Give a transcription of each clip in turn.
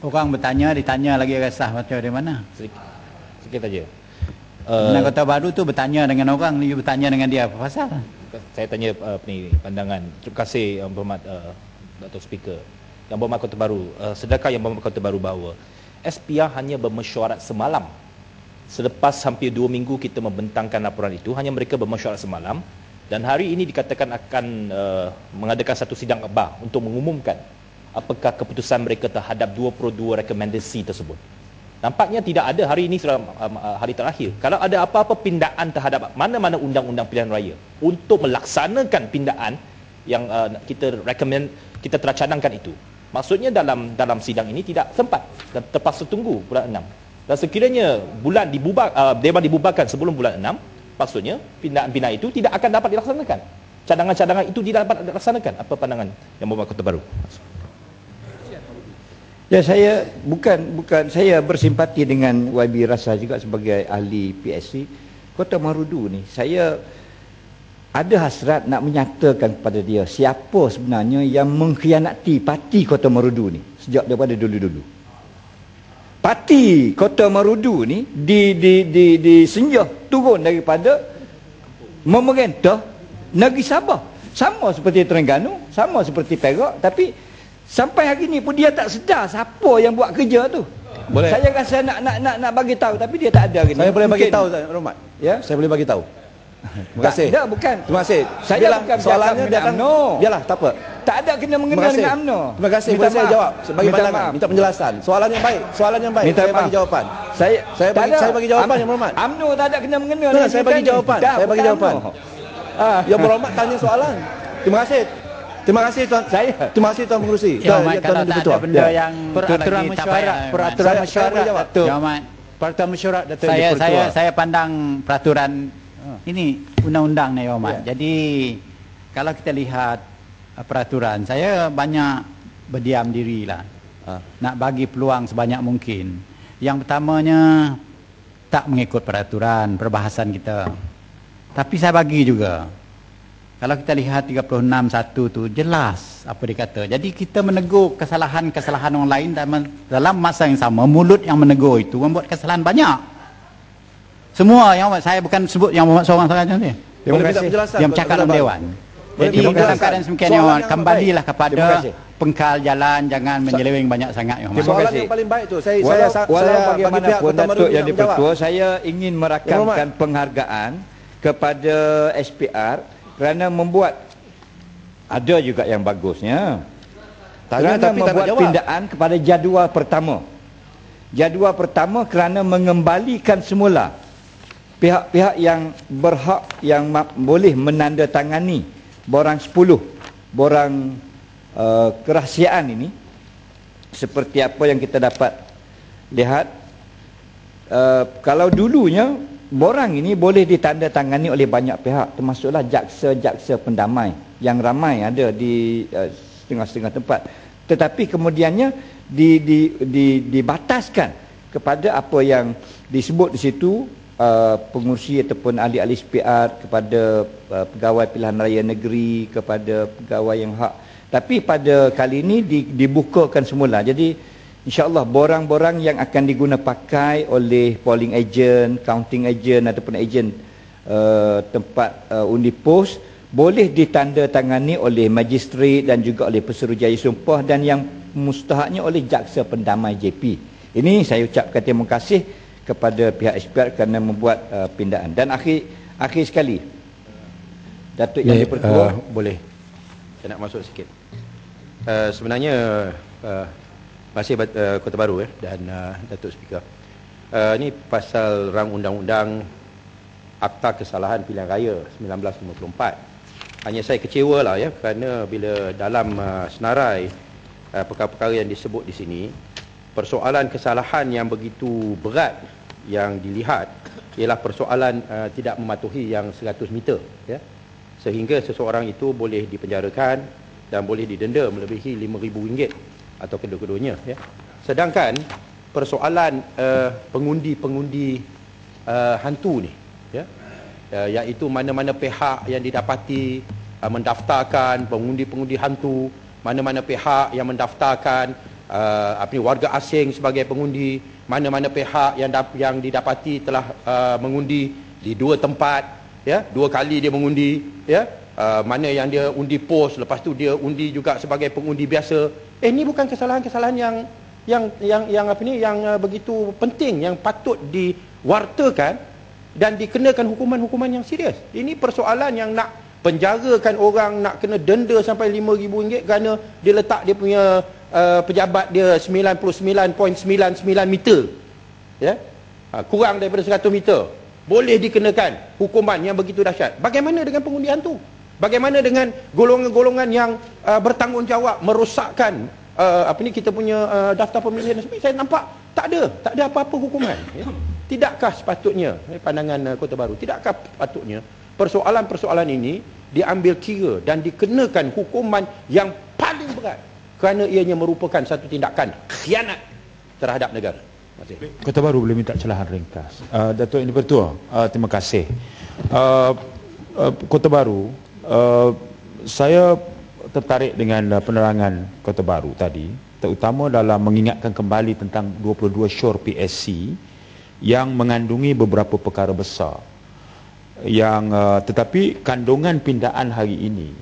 orang bertanya, ditanya lagi sah baca dari mana? Sikit aja. Pimpinan Kota Baru tu bertanya dengan orang, ni bertanya dengan dia apa pasal? Saya tanya pandangan. Terima kasih Yang Berhormat Datuk Speaker. Yang Berhormat Kota Baru, sedangkan Yang Berhormat Kota Baru bahawa SPR hanya bermesyuarat semalam. Selepas hampir 2 minggu kita membentangkan laporan itu, hanya mereka bermesyuarat semalam, dan hari ini dikatakan akan mengadakan satu sidang akhbar untuk mengumumkan apakah keputusan mereka terhadap 22 rekomendasi tersebut. Nampaknya tidak ada, hari ini sudah hari terakhir. Kalau ada apa-apa pindaan terhadap mana-mana undang-undang pilihan raya untuk melaksanakan pindaan yang kita recommend, kita telah cadangkan itu, maksudnya dalam sidang ini tidak sempat dan terpaksa tunggu bulan 6. Dan sekiranya Dewan dibubarkan sebelum bulan 6, maksudnya pindaan-pindaan itu tidak akan dapat dilaksanakan. Cadangan-cadangan itu tidak dapat dilaksanakan. Apa pandangan Yang Berhormat Kota Baru? Ya, saya bukan saya bersimpati dengan YB Rasa juga sebagai ahli PSC Kota Marudu ni. Saya ada hasrat nak menyatakan kepada dia siapa sebenarnya yang mengkhianati parti Kota Marudu ni sejak daripada dulu-dulu. Parti Kota Marudu ni disenjah turun daripada memerintah negeri Sabah. Sama seperti Terengganu, sama seperti Perak, tapi sampai hari ni pun dia tak sedar siapa yang buat kerja tu. Boleh. Saya rasa nak bagi tahu tapi dia tak ada hari ni. Saya boleh bagi tahu, Rahmat. Ya? Saya boleh bagi tahu. Terima kasih. Tak, bukan. Terima kasih. Saya Biarlah bukan soalannya datang. UMNO. Biarlah, tak apa. Tak ada kena mengena dengan UMNO. Terima kasih. Minta Boleh saya maaf. jawab sebagai Minta pandangan, maaf. minta penjelasan. Soalan yang baik, soalan yang baik. Minta Saya maaf. bagi jawapan. Saya Saya bagi jawapan, Yang Berhormat. UMNO tak ada kena mengena. Nah, saya bagi jawapan. Saya bagi jawapan. Yang Berhormat tanya soalan. Terima kasih. Terima kasih Tuan. Terima kasih Tuan Pengerusi. Ya, Mat, kalau tak ada benda yang peraturan mesyuarat, peraturan mesyuarat Datuk saya pandang peraturan ini undang-undang ni, Yang Mat. Jadi kalau kita lihat peraturan, saya banyak berdiam dirilah. Nak bagi peluang sebanyak mungkin. Yang pertamanya tak mengikut peraturan perbahasan kita. Tapi saya bagi juga. Kalau kita lihat 36(1) tu jelas apa dikata. Jadi kita menegur kesalahan-kesalahan orang lain dalam masa yang sama. Mulut yang menegur itu membuat kesalahan banyak. Semua yang saya bukan sebut yang membuat seorang sahaja ni. Terima kasih. Yang bercakap dalam dewan. Jadi dalam keadaan semikian, kembalilah kepada pengkal jalan, jangan menyeleweng banyak sangat. Soalan yang paling baik tu saya bagaimanapun Datuk Yang di-Pertua, saya ingin merakamkan penghargaan kepada SPR kerana membuat ada juga yang bagusnya. Kerana membuat pindaan kepada jadual pertama. Jadual pertama kerana mengembalikan semula pihak-pihak yang berhak yang boleh menandatangani borang 10 borang kerahsiaan ini, seperti apa yang kita dapat lihat. Kalau dulunya borang ini boleh ditandatangani oleh banyak pihak, termasuklah jaksa-jaksa pendamai yang ramai ada di setengah-setengah tempat. Tetapi kemudiannya dibataskan kepada apa yang disebut di situ, pengurusi ataupun ahli-ahli SPR, kepada pegawai pilihan raya negeri, kepada pegawai yang hak. Tapi pada kali ini dibukakan semula. Jadi InsyaAllah borang-borang yang akan diguna pakai oleh polling agent, counting agent ataupun agent tempat undi pos boleh ditandatangani oleh magistrat dan juga oleh pesuruhjaya sumpah dan yang mustahaknya oleh jaksa pendamai JP. Ini saya ucapkan terima kasih kepada pihak SPR kerana membuat pindaan. Dan akhir sekali, Datuk Yang di-Pertua, boleh saya nak masuk sikit. Sebenarnya masih Kota Baru dan Datuk Speaker. Ini pasal rang undang-undang Akta Kesalahan Pilihan Raya 1954. Hanya saya kecewa lah kerana bila dalam senarai perkara-perkara yang disebut di sini, persoalan kesalahan yang begitu berat yang dilihat ialah persoalan tidak mematuhi yang 100 meter, sehingga seseorang itu boleh dipenjarakan dan boleh didenda melebihi RM5,000 atau kedua-keduanya. Sedangkan persoalan pengundi-pengundi hantu ni, iaitu mana-mana pihak yang didapati mendaftarkan pengundi-pengundi hantu, mana-mana pihak yang mendaftarkan warga asing sebagai pengundi, mana-mana pihak yang didapati telah mengundi di 2 tempat, ya, 2 kali dia mengundi, ya, mana yang dia undi pos, lepas tu dia undi juga sebagai pengundi biasa. Ini bukan kesalahan-kesalahan yang begitu penting, yang patut diwartakan dan dikenakan hukuman-hukuman yang serius. Ini persoalan yang nak penjarakan orang, nak kena denda sampai RM5,000 kerana dia letak dia punya pejabat dia 99.99 meter, ya, kurang daripada 100 meter, boleh dikenakan hukuman yang begitu dahsyat. Bagaimana dengan pengundian tu? Bagaimana dengan golongan-golongan yang bertanggungjawab merosakkan kita punya daftar pemilihan? Saya nampak tak ada apa-apa hukuman, ya. Tidakkah sepatutnya, pandangan Kota Baru, tidakkah sepatutnya persoalan-persoalan ini diambil kira dan dikenakan hukuman yang paling berat kerana ianya merupakan satu tindakan khianat terhadap negara? Kota Baru boleh minta celahan ringkas. Datuk Yang Dipertua, terima kasih. Kota Baru, saya tertarik dengan penerangan Kota Baru tadi, terutama dalam mengingatkan kembali tentang 22 syur PSC yang mengandungi beberapa perkara besar yang tetapi kandungan pindaan hari ini,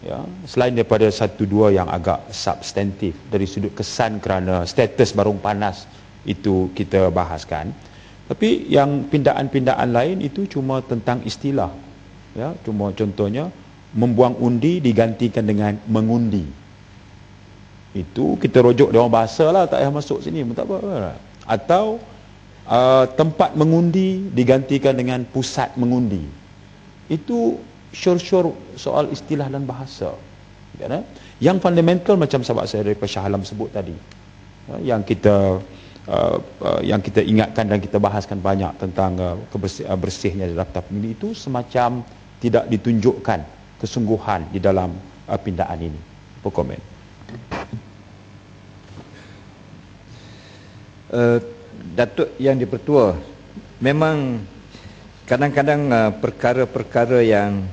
ya, selain daripada 1-2 yang agak substantif dari sudut kesan kerana status barung panas itu kita bahaskan, tapi yang pindaan-pindaan lain itu cuma tentang istilah, ya, cuma contohnya membuang undi digantikan dengan mengundi. Itu kita rujuk dia orang bahasa lah, tak payah masuk sini pun tak apa. Atau tempat mengundi digantikan dengan pusat mengundi. Itu syur-syur soal istilah dan bahasa, ya, yang fundamental macam sahabat saya daripada Shah Alam sebut tadi, yang kita ingatkan dan kita bahaskan banyak tentang bersihnya daftar pemilih itu semacam tidak ditunjukkan kesungguhan di dalam pindaan ini. Apa komen? Datuk Yang Dipertua, memang kadang-kadang perkara-perkara yang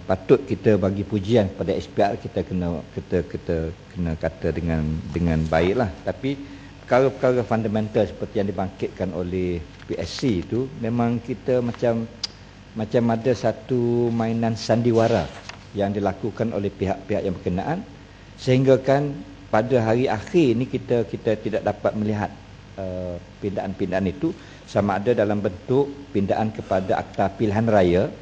patut kita bagi pujian kepada SPR kita kena kata dengan baiklah, tapi perkara-perkara fundamental seperti yang dibangkitkan oleh PSC itu memang kita macam ada satu mainan sandiwara yang dilakukan oleh pihak-pihak yang berkenaan, sehingga kan pada hari akhir ini kita tidak dapat melihat pindaan-pindaan itu sama ada dalam bentuk pindaan kepada Akta Pilihan Raya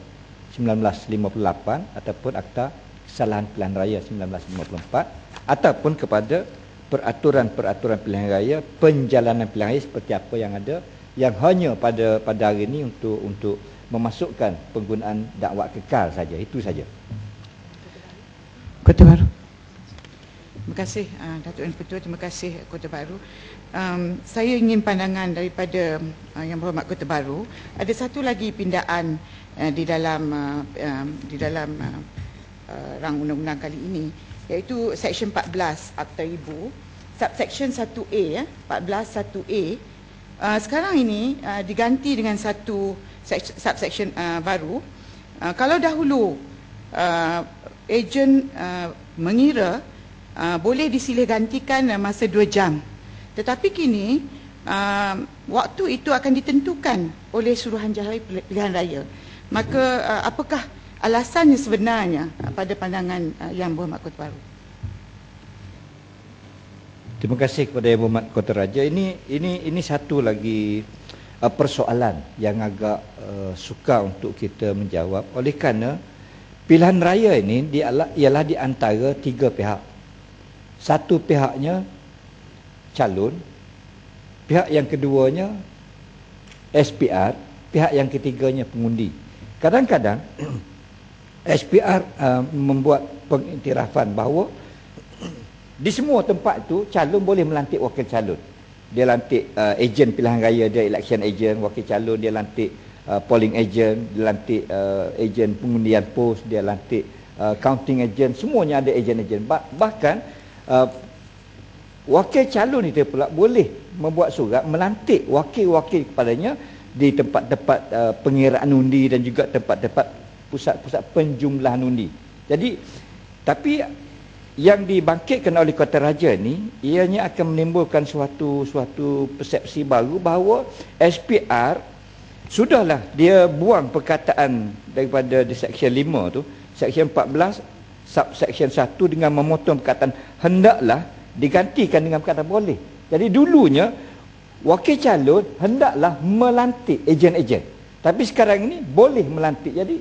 1958 ataupun Akta Kesalahan Pilihan Raya 1954 ataupun kepada peraturan-peraturan pilihan raya, penjalanan pilihan raya seperti apa yang ada, yang hanya pada hari ini untuk memasukkan penggunaan dakwah kekal saja. Itu saja. Kota Baru. Terima kasih Datuk Yang Dipertua, terima kasih Kota Baru. Saya ingin pandangan daripada Yang Berhormat Kota Baru. Ada satu lagi pindaan di dalam rang undang-undang kali ini, iaitu Seksyen 14 Akta Ibu, Subsection 1A, 14 1A. Sekarang ini diganti dengan satu subsection baru. Kalau dahulu ejen mengira boleh disilih gantikan masa 2 jam, tetapi kini waktu itu akan ditentukan oleh Suruhanjaya Pilihan Raya. Maka apakah alasannya sebenarnya pada pandangan Yang Berhormat Kota Baru? Terima kasih kepada Yang Berhormat Kota Raja. Ini satu lagi persoalan yang agak sukar untuk kita menjawab, oleh kerana pilihan raya ini ialah di antara 3 pihak. Satu pihaknya calon, pihak yang keduanya SPR, pihak yang ketiganya pengundi. Kadang-kadang SPR membuat pengiktirafan bahawa di semua tempat itu calon boleh melantik wakil calon. Dia lantik ejen pilihan raya dia, election agent, wakil calon dia lantik polling agent, dia lantik ejen pengundian pos, dia lantik counting agent, semuanya ada ejen-ejen. Bahkan wakil calon itu pula boleh membuat surat melantik wakil-wakil kepadanya di tempat-tempat pengiraan undi dan juga tempat-tempat pusat-pusat penjumlahan undi. Jadi, tapi yang dibangkitkan oleh Kota Raja ni, ianya akan menimbulkan suatu persepsi baru bahawa SPR sudahlah dia buang perkataan daripada di Seksyen 5 tu, Seksyen 14 subsection 1 dengan memotong perkataan hendaklah digantikan dengan perkataan boleh. Jadi dulunya wakil calon hendaklah melantik ejen-ejen, tapi sekarang ini boleh melantik. Jadi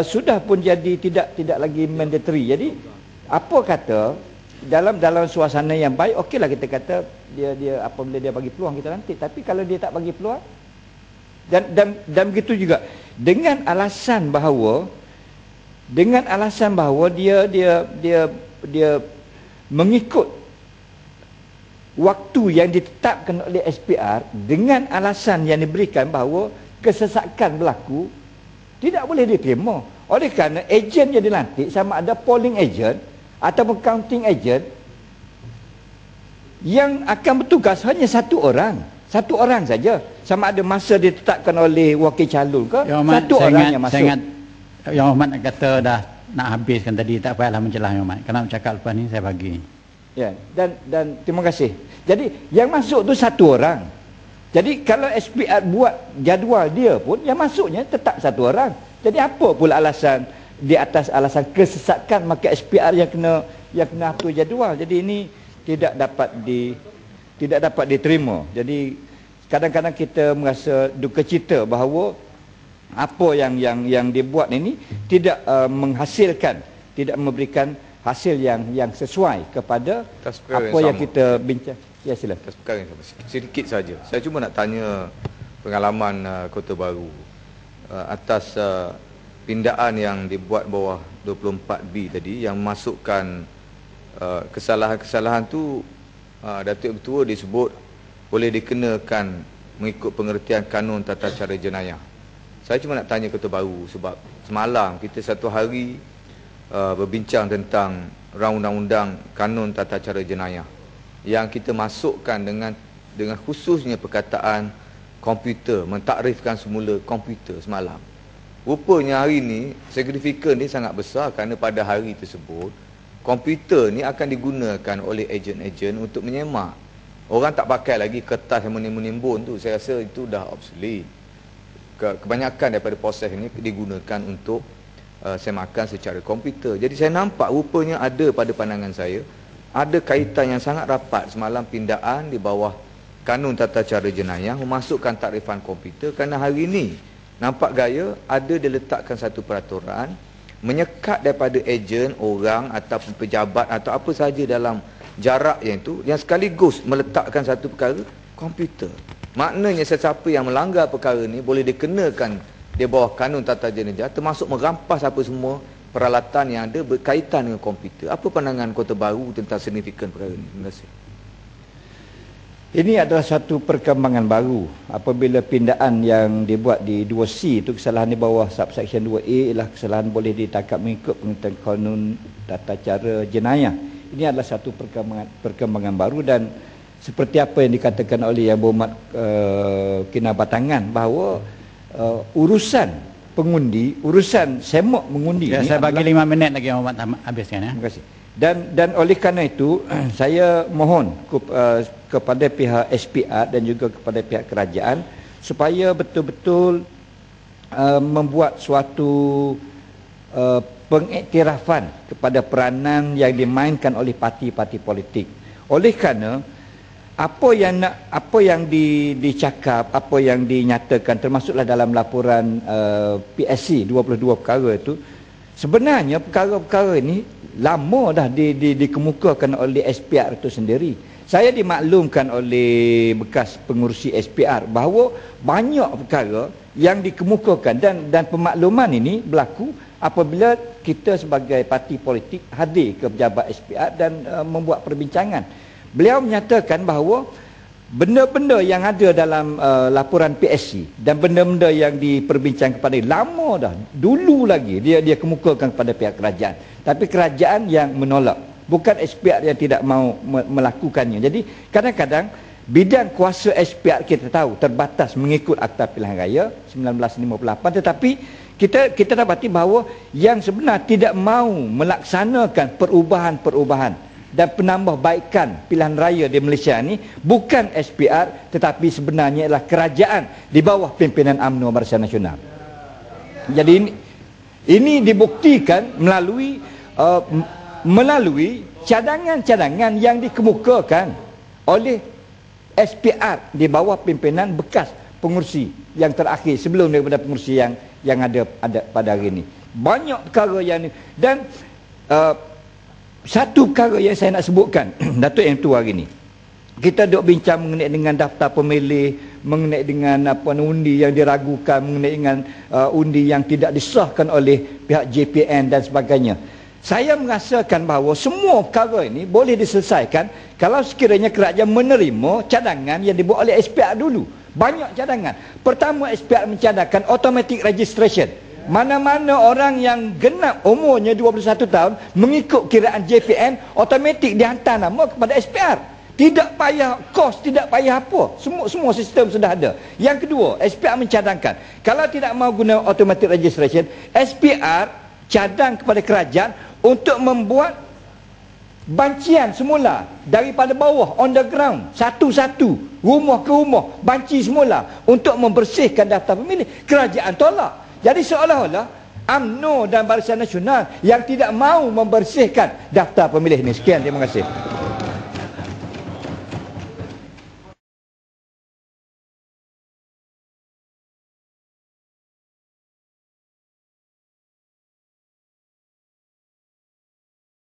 sudah pun jadi tidak lagi mandatory. Jadi apa kata dalam suasana yang baik, okeylah kita kata dia apabila dia bagi peluang kita lantik, tapi kalau dia tak bagi peluang dan begitu juga dengan alasan bahawa dia mengikut waktu yang ditetapkan oleh SPR dengan alasan yang diberikan bahawa kesesakan berlaku, tidak boleh diterima. Oleh kerana ejen yang dilantik, sama ada polling agent ataupun counting agent, yang akan bertugas hanya satu orang saja. Sama ada masa ditetapkan oleh wakil calon ke, satu orang yang masuk. Yang Ahmad kata dah nak habiskan tadi, tak payahlah mencelah Yang Ahmad. Kalau nak cakap lepas ni saya bagi. Ya, dan terima kasih. Jadi yang masuk tu satu orang. Jadi kalau SPR buat jadual dia pun, yang masuknya tetap satu orang. Jadi apa pula alasan di atas alasan kesesakan maka SPR yang kena atur jadual. Jadi ini tidak dapat diterima. Jadi kadang-kadang kita merasa duka cita bahawa apa yang dibuat ini tidak menghasilkan, tidak memberikan hasil yang sesuai kepada apa yang kita bincang. Ya, sila. Atas perkara yang sama, sedikit saja. Saya cuma nak tanya pengalaman Kota Baru atas pindaan yang dibuat bawah 24B tadi, yang masukkan kesalahan-kesalahan tu Datuk Ketua disebut boleh dikenakan mengikut pengertian kanun tata cara jenayah. Saya cuma nak tanya Kota Baru sebab semalam kita satu hari berbincang tentang undang-undang kanun tata cara jenayah yang kita masukkan dengan khususnya perkataan komputer, mentakrifkan semula komputer semalam. Rupanya hari ni signifikan ni sangat besar kerana pada hari tersebut komputer ni akan digunakan oleh ejen-ejen untuk menyemak. Orang tak pakai lagi kertas yang menimbun tu. Saya rasa itu dah obsolete. Kebanyakan daripada proses ini digunakan untuk semakan secara komputer. Jadi saya nampak rupanya ada pada pandangan saya ada kaitan yang sangat rapat semalam pindaan di bawah kanun tata cara jenayah memasukkan takrifan komputer, kerana hari ini nampak gaya ada diletakkan satu peraturan menyekat daripada ejen, orang ataupun pejabat atau apa sahaja dalam jarak yang itu, yang sekaligus meletakkan satu perkara komputer. Maknanya sesiapa yang melanggar perkara ini boleh dikenakan di bawah kanun tata cara jenayah, termasuk merampas apa semua peralatan yang ada berkaitan dengan komputer. Apa pandangan Kota Baru tentang signifikan perkara ini? Terima kasih. Ini adalah satu perkembangan baru apabila pindaan yang dibuat di 2C itu, kesalahan di bawah subsection 2A ialah kesalahan boleh ditangkap mengikut pengertian kanun tata cara jenayah. Ini adalah satu perkembangan baru, dan seperti apa yang dikatakan oleh Yang Berhormat Kinabatangan bahawa urusan pengundi, urusan semok mengundi ya, ni saya bagi 5 minit lagi Yang Berhormat habiskan ya. Terima kasih. Dan oleh kerana itu saya mohon kepada pihak SPR dan juga kepada pihak kerajaan supaya betul-betul membuat suatu pengiktirafan kepada peranan yang dimainkan oleh parti-parti politik. Oleh kerana apa yang dicakap, apa yang dinyatakan termasuklah dalam laporan PSC 22 perkara itu, sebenarnya perkara-perkara ini lama dah dikemukakan oleh SPR itu sendiri. Saya dimaklumkan oleh bekas pengurusi SPR bahawa banyak perkara yang dikemukakan, dan pemakluman ini berlaku apabila kita sebagai parti politik hadir ke pejabat SPR dan membuat perbincangan. Beliau menyatakan bahawa benda-benda yang ada dalam laporan PSC dan benda-benda yang diperbincangkan kepada lama dah, dulu lagi dia kemukakan kepada pihak kerajaan, tapi kerajaan yang menolak, bukan SPR yang tidak mau melakukannya. Jadi kadang-kadang bidang kuasa SPR kita tahu terbatas mengikut Akta Pilihan Raya 1958, tetapi kita dapati bahawa yang sebenar tidak mahu melaksanakan perubahan-perubahan dan penambahbaikan pilihan raya di Malaysia ni bukan SPR, tetapi sebenarnya adalah kerajaan di bawah pimpinan UMNO Barisan Nasional. Jadi ini dibuktikan melalui cadangan-cadangan yang dikemukakan oleh SPR di bawah pimpinan bekas pengurusi yang terakhir sebelum daripada pengurusi yang ada pada hari ini. Banyak perkara yang ni, dan satu perkara yang saya nak sebutkan Datuk yang tu hari ni, kita duk bincang mengenai dengan daftar pemilih, mengenai dengan undi yang diragukan, mengenai dengan undi yang tidak disahkan oleh pihak JPN dan sebagainya. Saya merasakan bahawa semua perkara ini boleh diselesaikan kalau sekiranya kerajaan menerima cadangan yang dibuat oleh SPR dulu. Banyak cadangan. Pertama, SPR mencadangkan automatic registration. Mana-mana orang yang genap umurnya 21 tahun mengikut kiraan JPN, automatik dihantar nama kepada SPR. Tidak payah kos, tidak payah apa. Semua sistem sudah ada. Yang kedua, SPR mencadangkan kalau tidak mahu guna automatic registration, SPR cadang kepada kerajaan untuk membuat bancian semula daripada bawah, on the ground, satu-satu, rumah ke rumah, banci semula untuk membersihkan daftar pemilih. Kerajaan tolak. Jadi seolah-olah UMNO dan Barisan Nasional yang tidak mahu membersihkan daftar pemilih ini. Sekian, terima kasih.